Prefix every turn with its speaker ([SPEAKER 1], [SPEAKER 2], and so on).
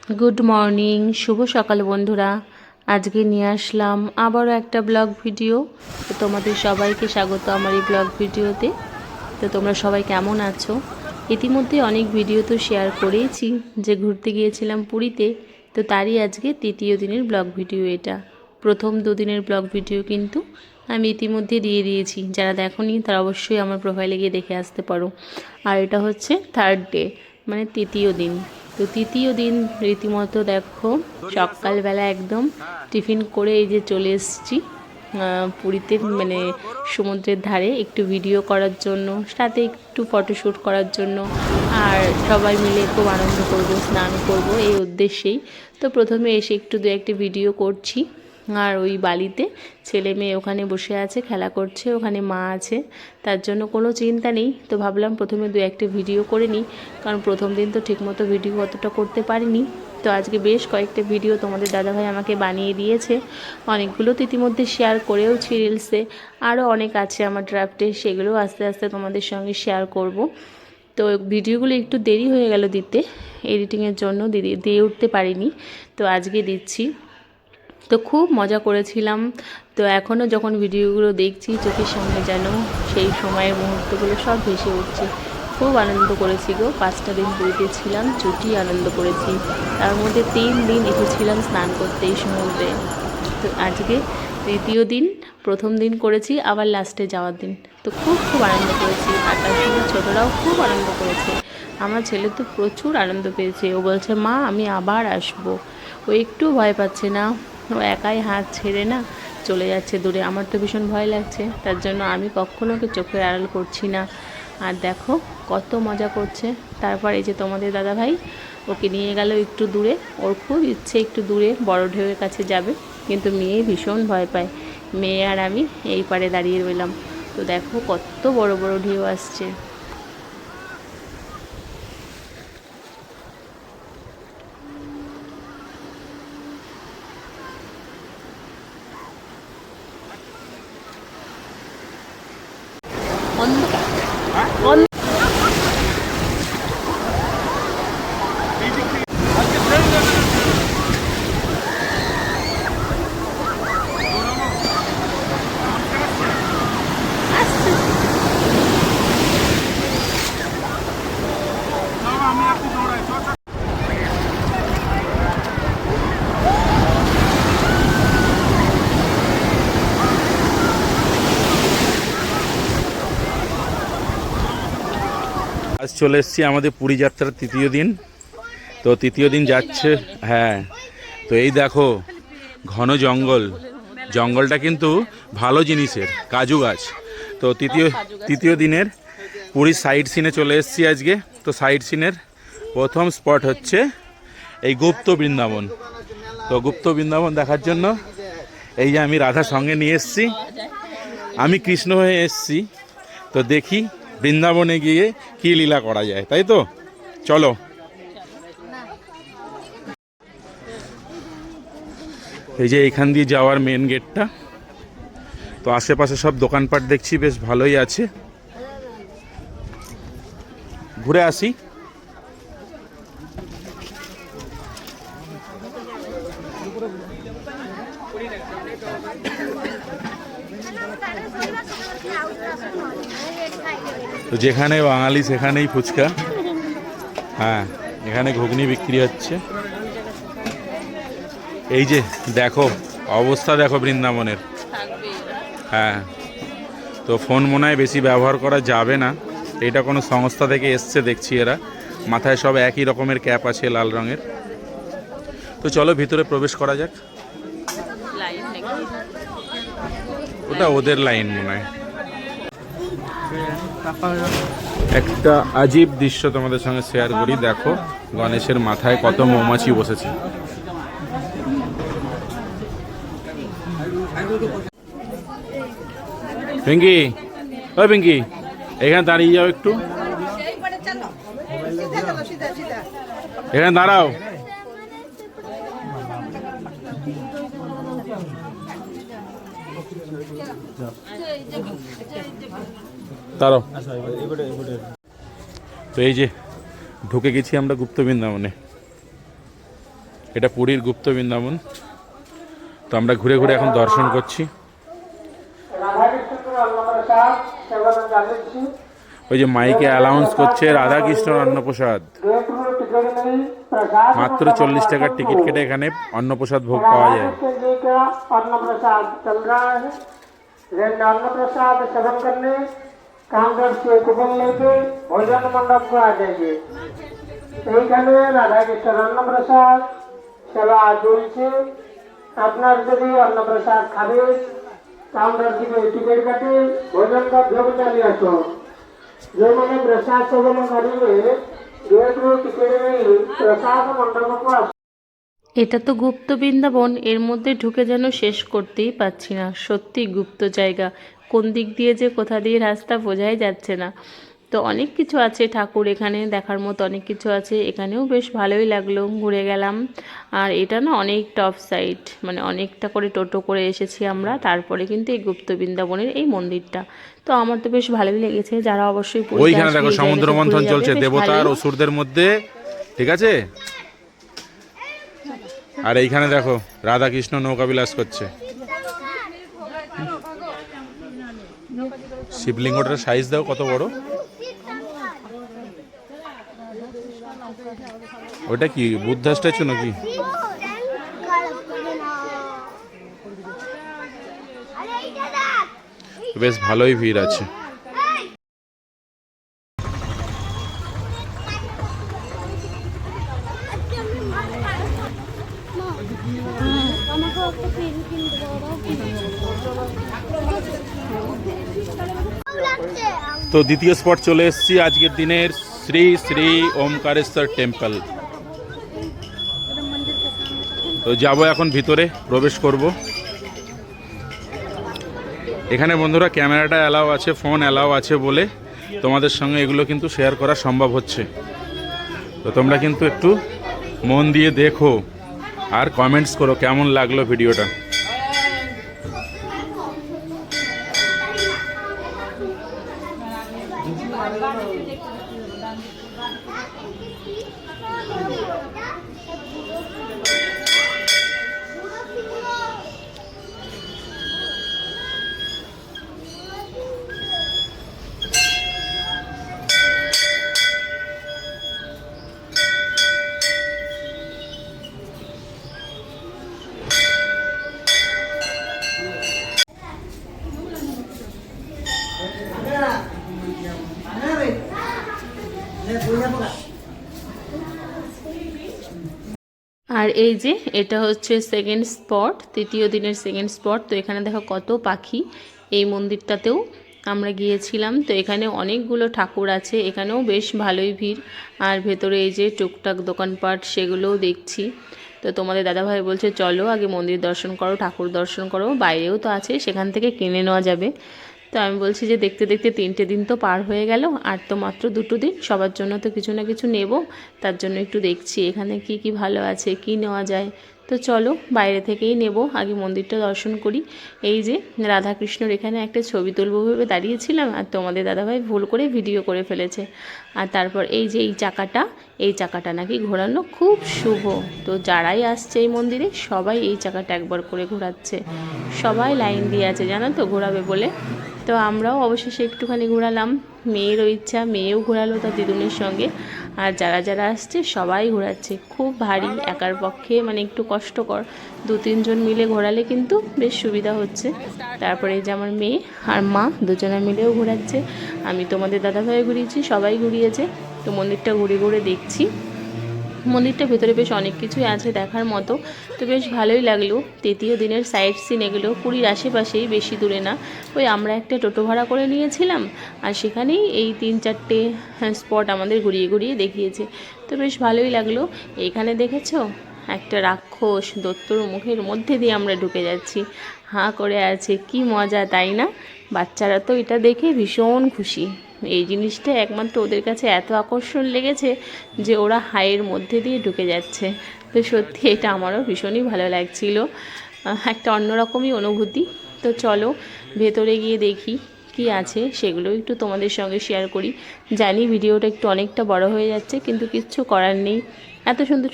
[SPEAKER 1] Good morning, শুভ সকাল বন্ধুরা। আজকে নিয়ে আসলাম আবারও একটা ব্লগ ভিডিও। তো তোমাদের সবাইকে স্বাগত আমার এই ব্লগ ভিডিওতে। তো তোমরা সবাই কেমন আছো? ইতিমধ্যে অনেক ভিডিও তো শেয়ার করেইছি যে ঘুরতে গিয়েছিলাম পুরীতে। তো তারই আজকে তৃতীয় দিনের ব্লগ ভিডিও এটা। প্রথম দুদিনের ব্লগ ভিডিও কিন্তু আমি ইতিমধ্যে দিয়ে দিয়েছি, যারা দেখোনি তারা অবশ্যই আমার প্রোফাইলে গিয়ে দেখে আসতে পারো। আর এটা হচ্ছে থার্ড ডে, মানে তৃতীয় দিন। তো তৃতীয় দিন রীতিমতো দেখো সকালবেলা একদম টিফিন করে এই যে চলে এসেছি পুরীতে, মানে সমুদ্রের ধারে একটু ভিডিও করার জন্য, সাথে একটু ফটোশ্যুট করার জন্য, আর সবাই মিলে খুব আনন্দ করব, স্নান করব এই উদ্দেশ্যেই। তো প্রথমে এসে একটু দু একটা ভিডিও করছি। আর ওই বালিতে ছেলে মেয়ে ওখানে বসে আছে, খেলা করছে, ওখানে মা আছে, তার জন্য কোনো চিন্তা নেই। তো ভাবলাম প্রথমে দু একটা ভিডিও করে নিই, কারণ প্রথম দিন তো ঠিকমতো ভিডিও অতটা করতে পারিনি। তো আজকে বেশ কয়েকটা ভিডিও তোমাদের দাদাভাই আমাকে বানিয়ে দিয়েছে, অনেকগুলো তো ইতিমধ্যে শেয়ার করেওছি রিলসে, আরও অনেক আছে আমার ড্রাফটে, সেগুলো আস্তে আস্তে তোমাদের সঙ্গে শেয়ার করব। তো ভিডিওগুলো একটু দেরি হয়ে গেল দিতে, এডিটিংয়ের জন্য দিয়ে উঠতে পারিনি, তো আজকে দিচ্ছি। তো খুব মজা করেছিলাম। তো এখনও যখন ভিডিওগুলো দেখছি চোখের সামনে যেন সেই সময়ের মুহূর্তগুলো সব ভেসে উঠছে। খুব আনন্দ করেছি গো, 5টা দিন পুরীতে ছিলাম, চুটি আনন্দ করেছি। তার মধ্যে 3 দিন এসেছিলাম স্নান করতে এই সমুদ্রে। তো আজকে তৃতীয় দিন, প্রথম দিন করেছি, আবার লাস্টে যাওয়ার দিন। তো খুব খুব আনন্দ করেছি, আর তার সঙ্গে ছোটরাও খুব আনন্দ করেছে। আমার ছেলে তো প্রচুর আনন্দ পেয়েছে, ও বলছে মা আমি আবার আসবো। ও একটু ভয় পাচ্ছে না, ও একাই হাত ছেড়ে না চলে যাচ্ছে দূরে। আমার তো ভীষণ ভয় লাগছে, তার জন্য আমি কখনো ওকে চোখের আড়াল করছি না। আর দেখো কত মজা করছে। তারপর এই যে তোমাদের দাদাভাই ওকে নিয়ে গেল একটু দূরে, ওর খুব ইচ্ছে একটু দূরে বড় ঢেউয়ের কাছে যাবে, কিন্তু মেয়ে ভীষণ ভয় পায়। মেয়ে আর আমি এই পারে দাঁড়িয়ে রইলাম। তো দেখো কত বড় বড় ঢেউ আসছে।
[SPEAKER 2] আজ চলে এসেছি আমাদের পুরী যাত্রার তৃতীয় দিন। তো তৃতীয় দিন যাচ্ছে, হ্যাঁ। তো এই দেখো ঘন জঙ্গল, জঙ্গলটা কিন্তু ভালো জিনিসের, কাজু গাছ। তো তৃতীয় দিনের পুরী সাইড সিনে চলে এসেছি আজকে। তো সাইড সিনের প্রথম স্পট হচ্ছে এই গুপ্ত বৃন্দাবন। তো গুপ্ত বৃন্দাবন দেখার জন্য এই যে আমি রাধা সঙ্গে নিয়ে এসেছি, আমি কৃষ্ণ হয়ে এসেছি। তো দেখি বৃন্দাবনে গিয়ে কি লীলা করা যায়, তাই তো চলো। এই যে এখান দিয়ে যাওয়ার মেন গেটটা। তো আশেপাশে সব দোকানপাট দেখছি বেশ ভালোই আছে, ঘুরে আসি। তো যেখানে বাঙালি সেখানেই ফুচকা, হ্যাঁ এখানে ঘুগনি বিক্রি হচ্ছে। এই যে দেখো অবস্থা দেখো বৃন্দাবনের, হ্যাঁ। তো ফোন মনে হয় বেশি ব্যবহার করা যাবে না, এটা কোনো সংস্থা থেকে এসছে দেখছি, এরা মাথায় সব একই রকমের ক্যাপ আছে লাল রঙের। তো চলো ভিতরে প্রবেশ করা যাক। ওটা ওদের লাইন মনে হয়। একটা আজীব দৃশ্য তোমাদের সঙ্গে শেয়ার করি, দেখো গণেশের মাথায় কত মৌমাছি বসেছে। পিঙ্কি, ওই পিঙ্কি এখানে দাঁড়িয়ে যাও একটু, এখানে দাঁড়াও। দাঁড়াও। তো এই যে ঢুকে গেছি আমরা গুপ্ত বৃন্দাবনে। এটা পুরীর গুপ্ত বৃন্দাবন। তো আমরা ঘুরে ঘুরে এখন দর্শন করছি। ওই যে মাইকে অ্যালাউন্স করছে রাধাকৃষ্ণ অন্নপ্রসাদ, মাত্র 40 টাকার টিকিট কেটে এখানে অন্নপ্রসাদ ভোগ পাওয়া যায়।
[SPEAKER 3] अन्नप्रसाद चल रहा है। अन्नप्रसाद सेवन करने काउंटर से कूपन लेके भोजन मंडप को आ जाइए। এইখানে রাধাকৃষ্ণের অন্নপ্রসাদ সেবা চলছে। আপনার যদি অন্নপ্রসাদ খাবে काउंटर থেকে টিকিট কাটে ভোজন का भोग চালিয়ে আসো। जो मैंने प्रसाद सेवन करेंगे गेट में टिकट नहीं प्रसाद मंडप को आस।
[SPEAKER 1] এটা তো গুপ্ত বৃন্দাবন, এর মধ্যে ঢুকে যেন শেষ করতেই পারছি না। সত্যি গুপ্ত জায়গা, কোন দিক দিয়ে যে কোথা দিয়ে রাস্তা বোঝাই যাচ্ছে না। তো অনেক কিছু আছে ঠাকুর এখানে দেখার মতো, অনেক কিছু আছে। এখানেও বেশ ভালোই লাগলো, ঘুরে গেলাম। আর এটা না অনেক টপ সাইড, মানে অনেকটা করে টোটো করে এসেছি আমরা, তারপরে কিন্তু এই গুপ্ত বৃন্দাবনের এই মন্দিরটা। তো আমার তো বেশ ভালোই লেগেছে। যারা অবশ্যই পুরীতে
[SPEAKER 2] ওইখানে
[SPEAKER 1] আসবে
[SPEAKER 2] দেখো
[SPEAKER 1] এই
[SPEAKER 2] সমুদ্র
[SPEAKER 1] জায়গাটা
[SPEAKER 2] মন্থন
[SPEAKER 1] ঘুরে
[SPEAKER 2] চলছে
[SPEAKER 1] যাবে, বেশ
[SPEAKER 2] দেবতা আর
[SPEAKER 1] ভালোই।
[SPEAKER 2] অসুরদের মধ্যে, ঠিক আছে। আর এইখানে দেখো রাধাকৃষ্ণ নৌকা বিলাস করছে। শিবলিঙ্গটার সাইজ দাও কত বড়। ওটা কি বুদ্ধা স্ট্যাচু নাকি? বেশ ভালোই ভিড় আছে। তো দ্বিতীয় স্পট চলে এসেছি আজকের দিনের, শ্রী শ্রী ওমকারেশ্বর টেম্পল। তো যাব এখন ভিতরে, প্রবেশ করব। এখানে বন্ধুরা ক্যামেরাটা অ্যালাউ আছে, ফোন অ্যালাউ আছে বলে তোমাদের সঙ্গে এগুলো কিন্তু শেয়ার করা সম্ভব হচ্ছে। তো তোমরা কিন্তু একটু মন দিয়ে দেখো আর কমেন্টস করো কেমন লাগলো ভিডিওটা।
[SPEAKER 1] আর এই যে এটা হচ্ছে সেকেন্ড স্পট, তৃতীয় দিনের সেকেন্ড স্পট। তো এখানে দেখো কত পাখি। এই মন্দিরটাতেও আমরা গিয়েছিলাম। তো এখানে অনেকগুলো ঠাকুর আছে, এখানেও বেশ ভালোই ভিড়। আর ভেতরে এই যে টুকটাক দোকানপাট সেগুলোও দেখছি। তো তোমাদের দাদাভাই বলছে চলো আগে মন্দির দর্শন করো, ঠাকুর দর্শন করো, বাইরেও তো আছে সেখান থেকে কিনে নেওয়া যাবে। তো আমি বলছি যে দেখতে দেখতে 3টে দিন তো পার হয়ে গেল, আর তো মাত্র 2টো দিন, সবার জন্য তো কিছু না কিছু নেব। তার জন্য একটু দেখছি এখানে কি কি ভালো আছে, কি নেওয়া যায়। তো চলো বাইরে থেকেই নেব, আগে মন্দিরটা দর্শন করি। এই যে রাধাকৃষ্ণর এখানে একটা ছবি তুলবো ভেবে দাঁড়িয়েছিলাম, আর তোমাদের দাদাভাই ভুল করে ভিডিও করে ফেলেছে। আর তারপর এই যে এই চাকাটা নাকি ঘোরানো খুব শুভ। তো যারাই আসছে এই মন্দিরে সবাই এই চাকাটা একবার করে ঘোরাচ্ছে, সবাই লাইন দিয়ে আছে জানো তো ঘোরাবে বলে। তো আমরাও অবশেষে একটুখানি ঘোরালাম, মেয়েরও ইচ্ছা, মেয়েও ঘোরালো তার দিদুনের সঙ্গে। আর যারা যারা আসছে সবাই ঘোরাচ্ছে। খুব ভারী, একার পক্ষে মানে একটু কষ্টকর, 2-3 জন মিলে ঘোরালে কিন্তু বেশ সুবিধা হচ্ছে। তারপরে এই যে আমার মেয়ে আর মা দুজনে মিলেও ঘোরাচ্ছে। আমি তোমাদের দাদাভাই ঘুরিয়েছি, সবাই ঘুরিয়েছে। তো মন্দিরটা ঘুরে ঘুরে দেখছি। মন্দিরটার ভেতরে বেশ অনেক কিছুই আছে দেখার মতো। তো বেশ ভালোই লাগলো। তৃতীয় দিনের সাইট সিন এগুলো পুরীর আশেপাশেই, বেশি দূরে না। ওই আমরা একটা টোটো ভাড়া করে নিয়েছিলাম, আর সেখানেই এই 3-4টে স্পট আমাদের ঘুরিয়ে ঘুরিয়ে দেখিয়েছে। তো বেশ ভালোই লাগলো। এইখানে দেখেছো একটা রাক্ষস দত্তর মুখের মধ্যে দিয়ে আমরা ঢুকে যাচ্ছি, হাঁ করে আছে। কি মজা তাই না? বাচ্চারা তো এটা দেখে ভীষণ খুশি। এই জিনিসটা একমাত্র ওদের কাছে এত আকর্ষণ লেগেছে যে ওরা হাইয়ের মধ্যে দিয়ে ঢুকে যাচ্ছে। তো সত্যি এটা আমারও ভীষণই ভালো লাগছিল, একটা অন্যরকমই অনুভূতি। তো চলো ভেতরে গিয়ে দেখি কি আছে, সেগুলো একটু তোমাদের সঙ্গে শেয়ার করি। জানি ভিডিওটা একটু অনেকটা বড় হয়ে যাচ্ছে, কিন্তু কিচ্ছু করার নেই। এত সুন্দর